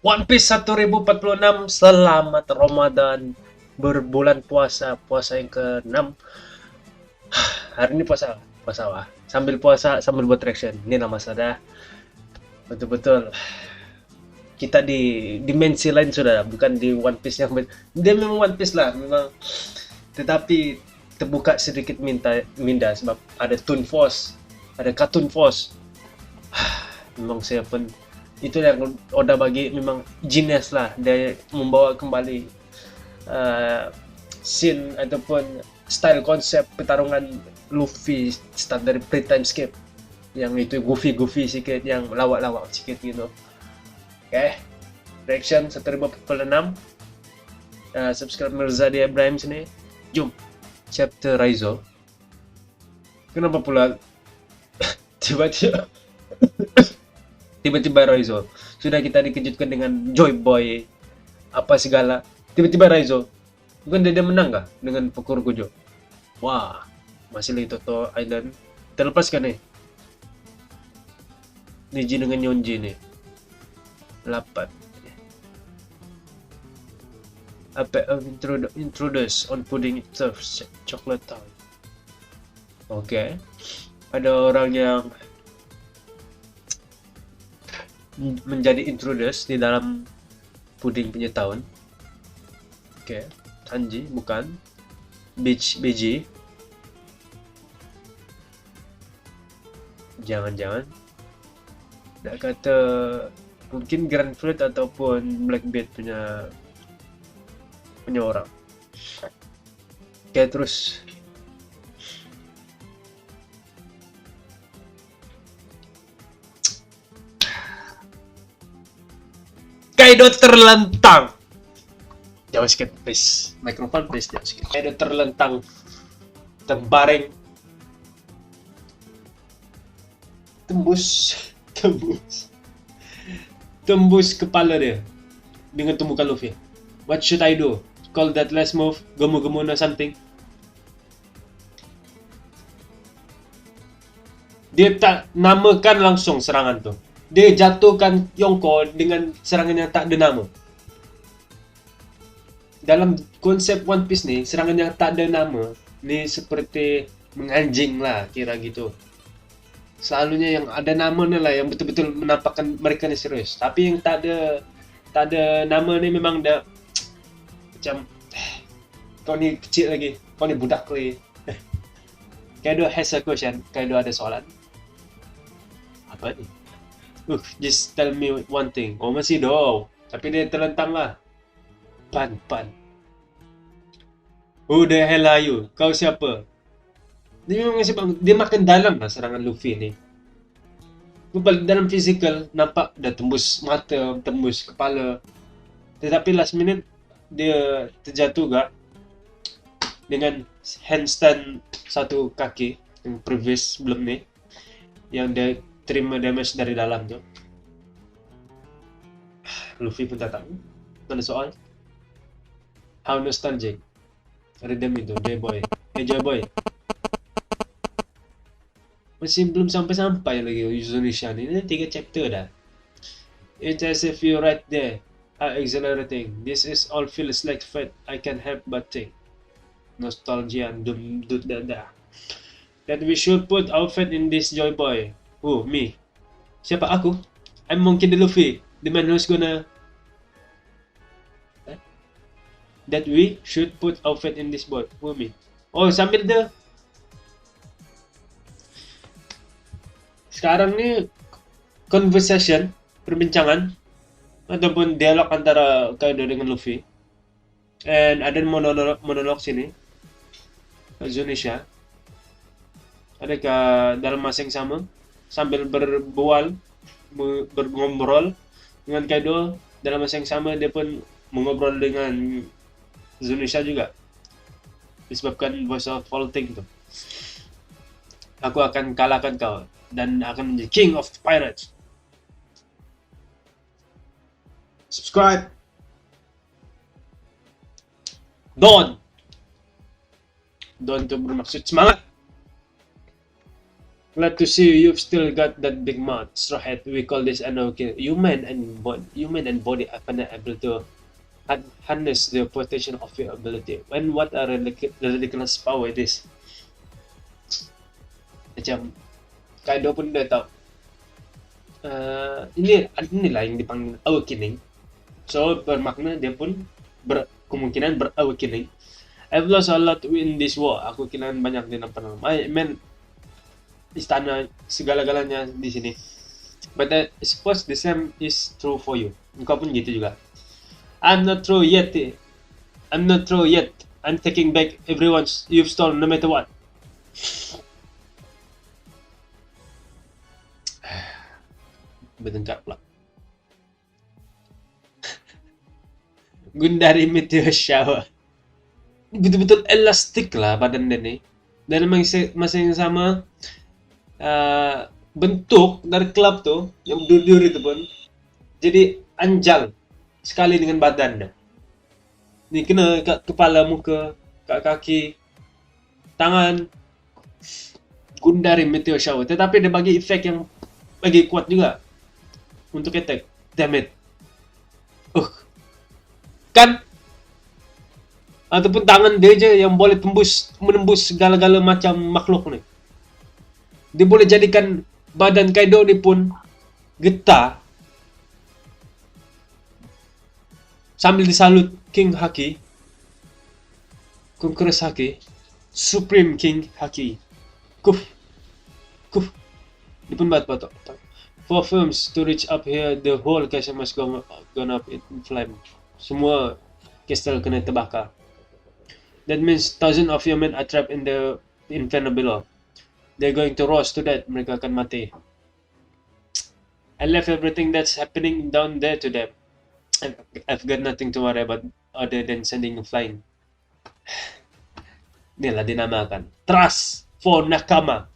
One Piece 1046, selamat Ramadan, berbulan puasa, puasa yang ke-6. Hari ini puasa apa? Sambil puasa, sambil buat reaction. Ini nama saya, betul-betul kita di dimensi lain sudah, bukan di One Piece yang dia memang One Piece lah, memang, tetapi terbuka sedikit minda sebab ada Toon Force, ada Cartoon Force. Memang saya pun itu yang Oda bagi memang genius lah, dia membawa kembali scene ataupun style konsep pertarungan Luffy start dari pre-time skip yang itu goofy sikit, yang lawak sikit gitu. Okay, reaction 1046. Subscribe Mirza di Ibrahim sini. Jom chapter Raizo. Kenapa pula tiba-tiba tiba-tiba Raizo, sudah kita dikejutkan dengan Joy Boy apa segala, tiba-tiba Raizo, bukan dia menang kah dengan pukul Gojo? Wah, masih lagi Toto Island terlepaskan nih Niji dengan Yonji nih 8 apa introduce on pudding turf chocolate town. Oke, ada orang yang menjadi introduce di dalam puding punya tahun. Oke, Sanji bukan, Beji, jangan-jangan nak kata mungkin Grand Fleet ataupun Blackbeard punya orang. Oke, terus Kaido terlentang. Jauh sedikit please, mikrofon please, jauh sedikit. Kaido terlentang, terbaring, tembus kepala dia dengan tumbukan Luffy. What should I do? Call that last move gemu-gemu or something? Dia tak namakan langsung serangan tu. Dia jatuhkan Yonko dengan serangan yang tak ada nama. Dalam konsep One Piece ni, serangan yang tak ada nama ni seperti menganjing lah, kira gitu. Selalunya yang ada nama ni lah yang betul-betul menampakkan mereka ni serius. Tapi yang tak ada nama ni memang dah macam kau ni kecil lagi, kau ni budak lagi. Kaido has a question. Kaido ada soalan. Apa ni? Just tell me one thing. Oh, masih do. Tapi dia terlentang lah. Pan. Who the hell are you? Kau siapa? Dia memang dia makan dalam lah serangan Luffy ni. Dalam fizikal nampak dah tembus mata, tembus kepala. Tetapi last minute dia terjatuh gak dengan handstand satu kaki yang previous sebelum ni, yang dia terima damage dari dalam tu. Luffy pun tak tahu. Ada soal. How nostalgic. Redeem itu, Joy Boy. Joy Boy. Masih belum sampai lagi Indonesia ni. Ini 3 chapter dah. It's as if you're right there. How exhilarating. This is all feels like fate. I can't help but think. Nostalgia and that we should put our faith in this Joy Boy. Who? Me? Siapa aku? I'm Monkey D. Luffy. The man who's gonna... That we should put our faith in this boy. Who? Me? Oh, sambil dia sekarang ni conversation, perbincangan ataupun dialog antara Kaido dengan Luffy, and ada monolog sini Indonesia. Adakah dalam masa yang sama sambil berbual, berngobrol dengan Kaido, dalam masa yang sama dia pun mengobrol dengan Indonesia juga, disebabkan voice of vaulting tu. Aku akan kalahkan kau dan akan menjadi King of Pirates. Subscribe. Don tu bermaksud semangat. Glad to see you've still got that big mouth, straw hat. We call this an okay. Human and body are able to harness the potential of your ability. When what a ridiculous power it is. Macam Kaido pun dah tahu. Inilah yang dipanggil awakening. So bermakna dia pun kemungkinan berawakening. I've lost a lot in this war. Aku kehilangan banyak di dalam perang. I mean, istana segala-galanya di sini. But I suppose the same is true for you. Engkau pun gitu juga. I'm not through yet. I'm taking back everyone you've stolen no matter what. Bertengkar pula. Gundari Meteor Shower. Betul-betul elastik lah badan dia ni. Dan masa yang sama bentuk dari klub tuh yang berduri itu pun jadi anjal sekali dengan badannya. Ini kena kat kepala, muka, kat kaki, tangan. Gundari Meteor Shower. Tetapi dia bagi efek yang bagi kuat juga untuk attack. Damn it. Kan? Ataupun tangan dia aja yang boleh menembus segala-gala macam makhluk ni. Dia boleh jadikan badan Kaido ni pun getar sambil disalut King Haki, Conqueror's Haki, Supreme King Haki. Kuf. Dia pun batuk. For films to reach up here, the whole castle must go up in flame. Semua castle kena terbakar. That means thousands of your men are trapped in the inferno below. They're going to roast to death. Mereka akan mati. I left everything that's happening down there to them. I've got nothing to worry about other than sending flying. Inilah dinamakan trust for nakama.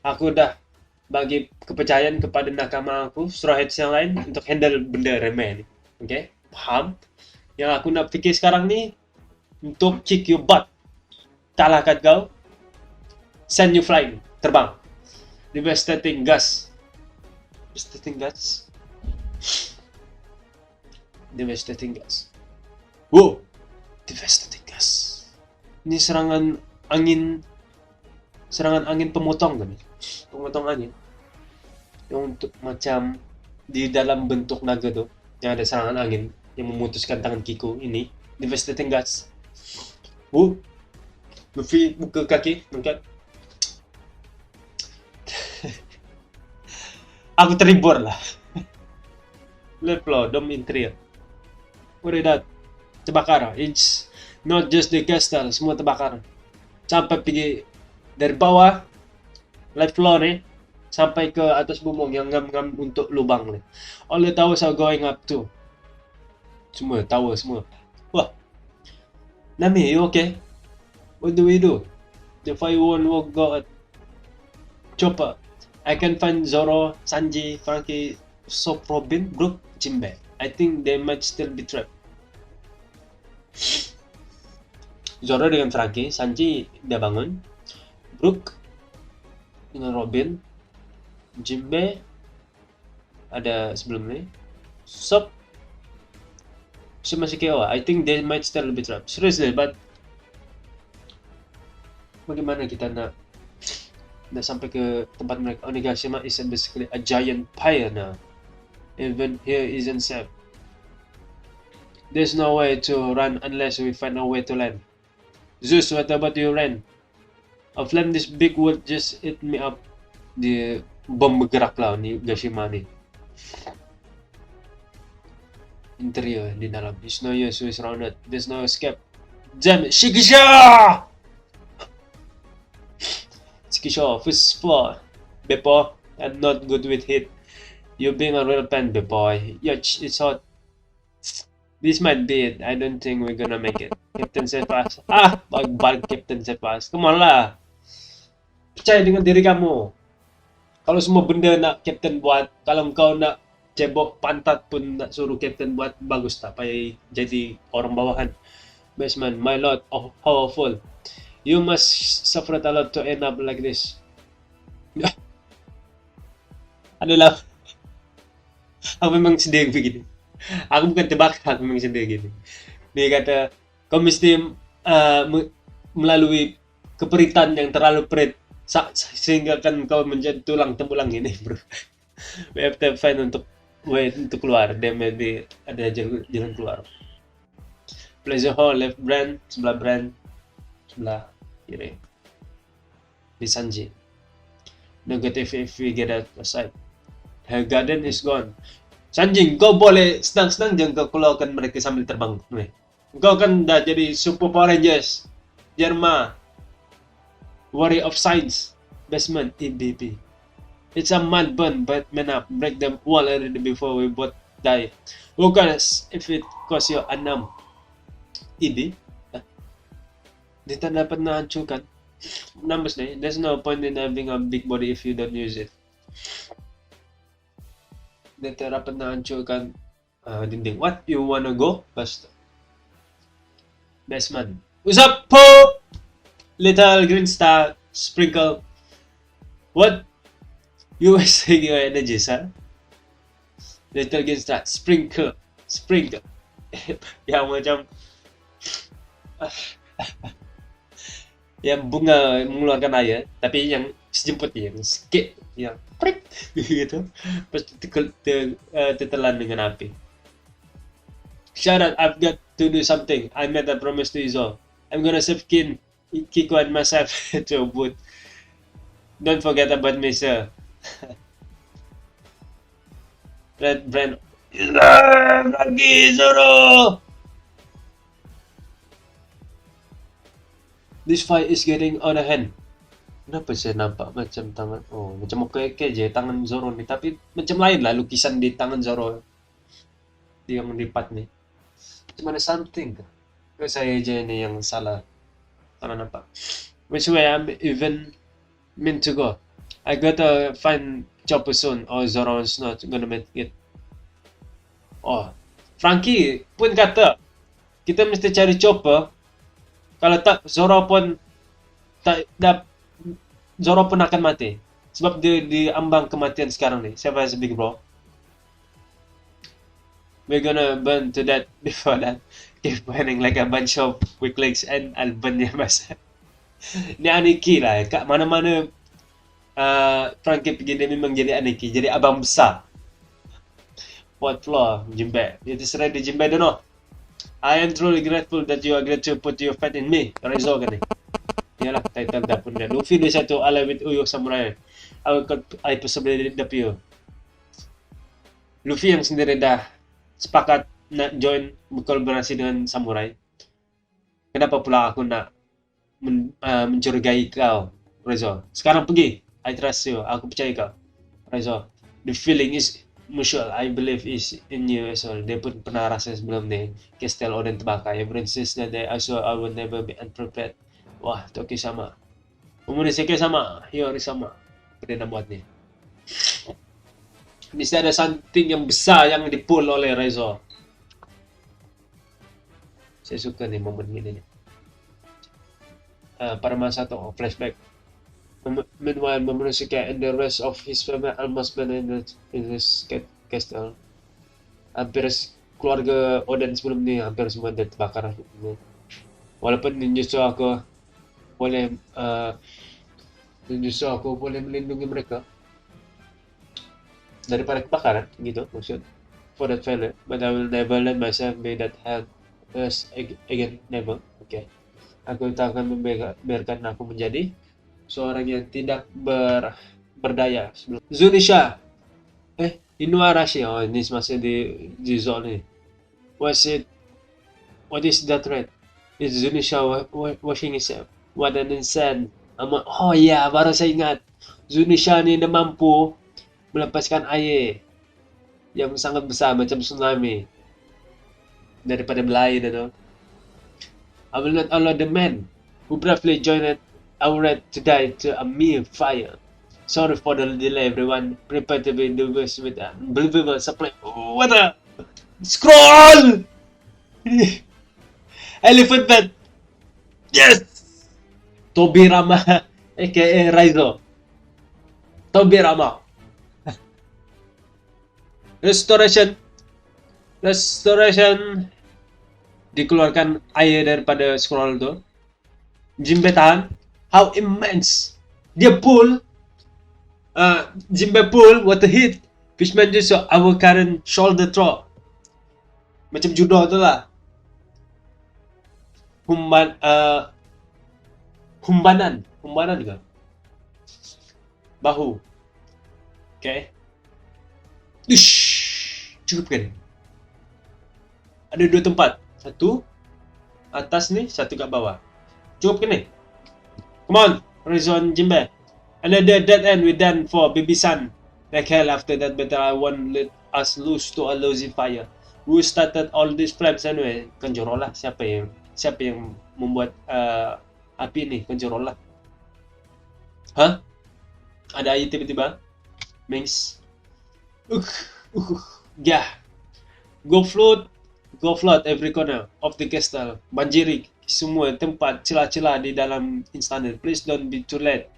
Aku dah bagi kepercayaan kepada nakama aku, straw hats yang lain untuk handle benda remeh ni. Okay? Faham? Yang aku nak fikir sekarang ni untuk kick your butt. Kalahkan kau. Send you flying. Terbang. Devastating gas. Wow. Devastating gas. Ini serangan angin pemotong kan? Pemotong angin. Yang untuk macam di dalam bentuk naga tu, yang ada serangan angin yang memutuskan tangan Kiko ini. Devastating gas. Luffy buka kaki, angkat. Aku terhibur lah. Left floor, dome interior. What is that? Terbakar. It's not just the castle, semua terbakar. Sampai pergi dari bawah left floor ni sampai ke atas bumbung yang ngam-ngam untuk lubang ni. All the towers are going up too. Semua tower semua. Wah. Nami, you okay? What do we do? The fire won't go at Chopper. I can find Zoro, Sanji, Frankie, Sop, Robin, Brook, Jinbe. I think they might still be trapped. Zoro dengan Frankie, Sanji dia bangun, Brook dengan Robin, Jinbe ada sebelum ni, Sop masih KO. I think they might still be trapped. Seriously, but bagaimana kita nak sampai ke tempat mereka? Onigashima is basically a giant pyre now. Even here isn't safe. There's no way to run unless we find a way to land. Zeus, what about you, Ren? A flame this big would just hit me up. Di bom bergerak lah ni Gashima ni. Interior di dalam. There's no use, we surrounded. There's no escape. Damn it, Shikisha! Shikisha, first floor. Beppo, I'm not good with heat. You're being a real pain, Beppo. Yeah, it's hot. This might be it. I don't think we're gonna make it. Captain Cephas. Balik Captain Cephas. Come on lah. Percaya dengan diri kamu. Kalau semua benda nak Captain buat, kalau kau nak cebok pantat pun nak suruh Captain buat, bagus tak payah jadi orang bawahan. Baseman, my lord, powerful. You must suffer a lot to end up like this. adalah aku memang sedih begini. Aku bukan tebak, aku memang sedih gini. Dia kata, kau mesti melalui keperitan yang terlalu perit sehingga kan kau menjadi tulang tembulang ini, bro. We have to find untuk keluar. Dia maybe ada jalan keluar. Pleasure Hall, left brand, sebelah kiri. Di Sanji. Negative if we get outside. Her garden is gone. Sanjing, kau boleh senang-senang jangan kau keluarkan mereka sambil terbang. Kau kan dah jadi Super Power Rangers. Jerma. Warrior of Science. Basement EBP. It's a mud burn, but man up. Break them wall already before we both die. Who cares if it costs you a numb? EB? Di tak dapat nahancurkan. Numbers na. There's no point in having a big body if you don't use it. Di tak dapat nahancurkan dinding. What? You wanna go? Basta. Basement. What's up, po? Little green star. Sprinkle. What? You were saying your energies, huh? Little green star. Sprinkle. Yang macam yang bunga mengeluarkan air, tapi yang sejemput yang sikit, yang prit gitu, pas ditelan dengan api. Shut up, I've got to do something. I made a promise to Izo. I'm gonna save Kiko and myself to a boot. Don't forget about me, sir. Red brand. Lagi Zoro! This fight is getting out of hand. Kenapa saya nampak macam tangan? Oh, macam oke je tangan Zoro ni. Tapi macam lain lah lukisan di tangan Zoro. Dia yang lipat ni. Macam ada something ke? Ke saya je ni yang salah? Salah nampak. Which way I'm even meant to go? I gotta find Chopper soon or Zoro's not gonna make it. Oh, Frankie pun kata kita mesti cari Chopper. Kalau tak, Zoro pun akan mati. Sebab dia diambang kematian sekarang ni. Siapa as big bro? We're gonna burn to death before that. Keep burning like a bunch of quick legs and I'll burn your masa. Ni Aniki lah. Kat mana-mana Frankie pergi, dia memang jadi Aniki. Jadi abang besar. Fourth floor, Jimbei. It is ready, Jimbei, don't know. I am truly grateful that you agreed to put your faith in me. Rezo kan ni. Yalah, title dah pun dah. Luffy 21 ally with Uyo Samurai. I possibly lead you. Luffy yang sendiri dah sepakat nak join berkolaborasi dengan Samurai. Kenapa pula aku nak mencurigai kau, Rezo? Sekarang pergi. I trust you. Aku percaya kau, Rezo. The feeling is mutual, I believe is in you as well. Dia pun pernah rasa sebelum ni. Castle Oden terbakar. Everyone says that I will never be unprepared. Wah, Toki sama. Umuniseke sama. Hiyori sama. Apa dia nak buat ni? Mesti ada something yang besar yang di-pull oleh Rezo. Saya suka ni momen ini. Pada masa tu, flashback. Meanwhile, Momonosuke and the rest of his family almost been in his castle. Hampir keluarga Oden sebelum ni hampir semua dah terbakar. Walaupun justru aku boleh melindungi mereka daripada kebakaran, gitu maksud. For that failure, but I will never let myself be that helpless again. Never. Okay. Aku tak akan membiarkan aku menjadi seorang yang tidak berdaya sebelum. Zunisha. Inuarashi. Oh, ini masih di zone ni. What is that red? Is Zunisha washing himself? What an insane. Oh ya, baru saya ingat. Zunisha ni dia mampu melepaskan air yang sangat besar macam tsunami daripada belai itu. I will not allow the men who bravely joined our red to die to a mere fire. Sorry for the delay, everyone. Prepare to be induced with an unbelievable supply. Oh, what the? Scroll! Elephant Man! Yes! Tobirama, aka Raizo. Tobirama. Restoration dikeluarkan air daripada scroll tu. Jinbe tahan. How immense. Dia pull. Jinbe pull, water hit. Fishman just our current shoulder drop. Macam judo tu lah. Humbanan ke? Bahu. Okay. Ish, cukup kan? Ada 2 tempat. Satu atas ni, satu kat bawah. Cukup kan ni? Come on, Horizon Jinbe. Another dead end we done for baby son. Like hell after that battle I won't let us lose to a lousy fire. Who started all these flames anyway? Konjoro lah. Siapa yang membuat api ni? Konjoro lah. Hah? Ada air tiba-tiba? Mings. Yeah. Go float every corner of the castle. Banjiri semua tempat celah-celah di dalam istana. Please don't be too late.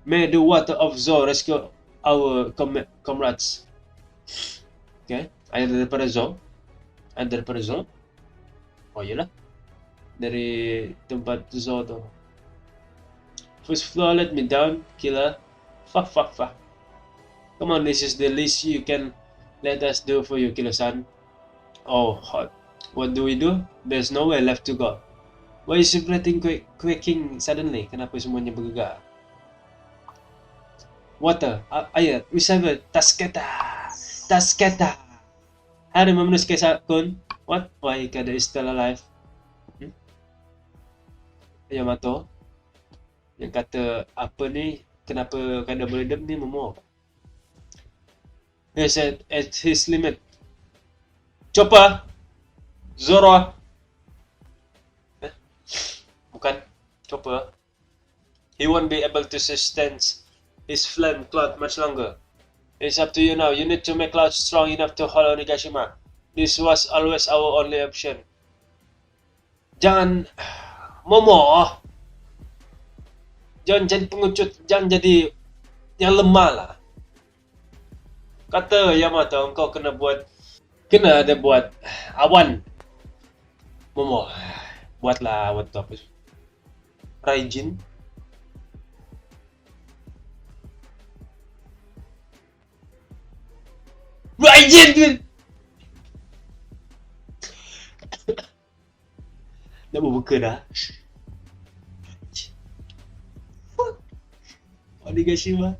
May the water of Zo rescue our comrades. Okay. Air daripada Zo. Oh iyalah. Dari tempat Zo tu. First floor, let me down, killer. Fuck. Come on, this is the least you can let us do for you, killer-san. Oh, hot. What do we do? There's nowhere left to go. Why is everything quaking suddenly? Kenapa semuanya bergegar? Water, air, receiver, Tasketa. Hari memenuhi kun. What? Why Ikeda is still alive? Yamato yang kata apa ni? Kenapa Ikeda boleh hidup ni? Momo. He said at his limit. Chopper, Zoro. Bukan Chopper. He won't be able to sustain his flame cloud much longer. It's up to you now. You need to make cloud strong enough to hold Onigashima. This was always our only option. Jangan Momo. Jangan jadi pengecut. Jangan jadi yang lemah lah. Kata Yamato, engkau kena ada buat awan. Momo, buatlah awan tu apa? Raijin. Dah berbuka dah. Onigashima.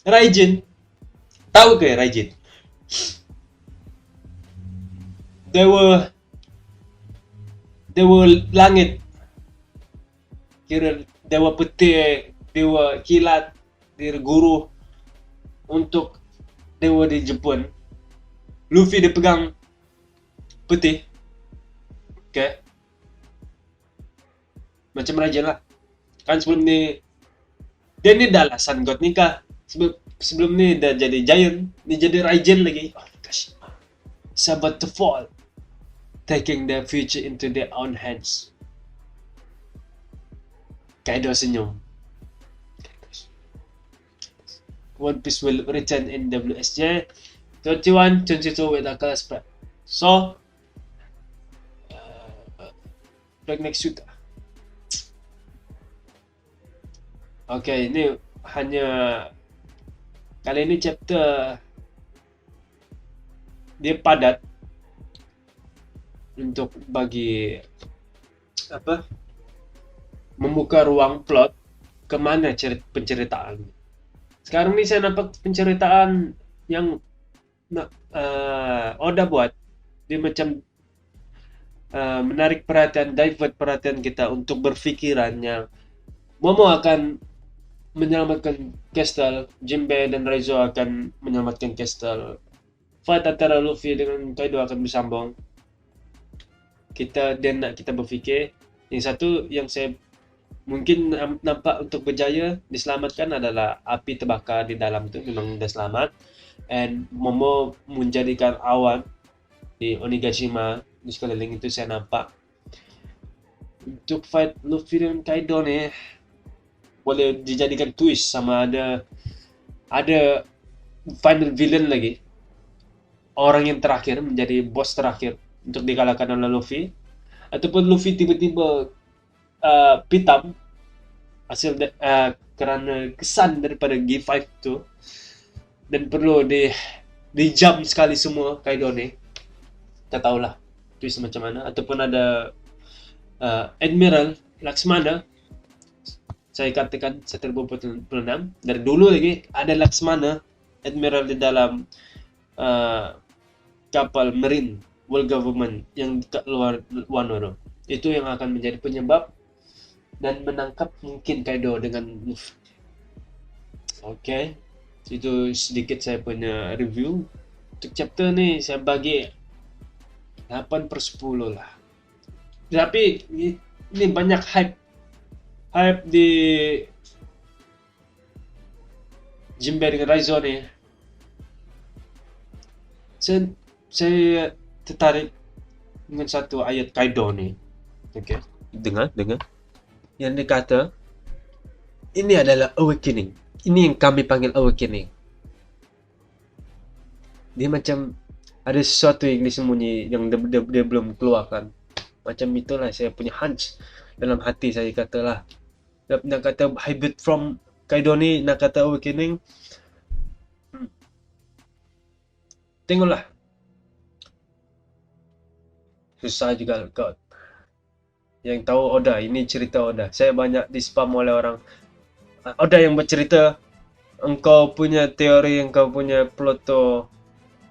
Raijin. Tahu ke Raijin? Dewa langit. Kira dewa petir, dewa kilat, dewa guru untuk dewa di Jepun. Luffy dia pegang peti. Okay. Macam Raijin lah. Kan sebelum ni dia ni dah lah Sun God nikah. Sebelum ni dah jadi Giant, ni jadi Raijin lagi. Oh gosh. About to fall, taking their future into their own hands. Kaido senyum. One Piece will return in WSJ 21-22 with a color spread. So, Black next shoot. Okay, ini hanya kali ini chapter dia padat untuk bagi membuka ruang plot ke mana penceritaan. Sekarang ni saya nampak penceritaan yang Oda buat dia macam menarik perhatian, divert perhatian kita untuk berfikiran yang Momo akan menyelamatkan Castle, Jinbe dan Raizo akan menyelamatkan Castle. Fight antara Luffy dengan Kaido akan bersambung. Dia nak kita berfikir. Yang satu yang saya mungkin nampak untuk berjaya diselamatkan adalah api terbakar di dalam tu memang dah selamat. And Momo menjadikan awan di Onigashima di sekeliling itu saya nampak. Untuk fight Luffy dengan Kaido ni boleh dijadikan twist sama ada final villain lagi, orang yang terakhir menjadi bos terakhir untuk dikalahkan oleh Luffy, ataupun Luffy tiba-tiba pitam karena kesan daripada G5 tu, dan perlu di jump sekali semua Kaido ni. Tak tahulah twist macam mana. Ataupun ada Admiral Laksmana. Saya katakan 1046 dari dulu lagi ada Laksmana Admiral di dalam kapal Marine World Government yang dekat luar Wano tu. Itu yang akan menjadi penyebab dan menangkap mungkin Kaido dengan move. Okay, itu sedikit saya punya review. Untuk chapter ni saya bagi 8/10 lah. Tapi ini banyak hype di Jinbei dengan Raizo ni. Saya tertarik dengan satu ayat Kaido ni. Okay, dengar. Yang dia kata, ini adalah awakening. Ini yang kami panggil awakening. Dia macam ada sesuatu yang disembunyi yang dia belum keluarkan. Macam itulah saya punya hunch dalam hati saya katalah. Nak kata hybrid from Kaido ni, nak kata awakening. Tengoklah. Susah juga kot. Yang tahu Oda, ini cerita Oda. Saya banyak di-spam oleh orang. Oda yang bercerita, engkau punya teori, engkau punya plot tu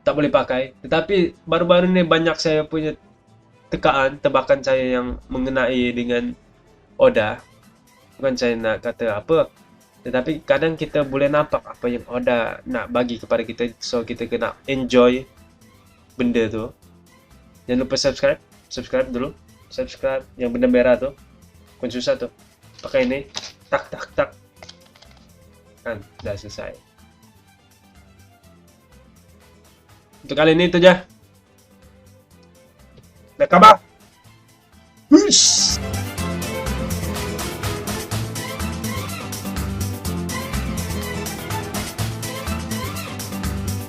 tak boleh pakai. Tetapi baru-baru ni banyak saya punya tebakan saya yang mengenai dengan Oda. Bukan saya nak kata apa, tetapi kadang kita boleh nampak apa yang Oda nak bagi kepada kita. So kita kena enjoy benda tu. Jangan lupa subscribe dulu. Subscribe yang benda merah tu. Bukan susah tu. Pakai ini, tak kan, dah selesai. Untuk kali ini itu aja. Dah kabar.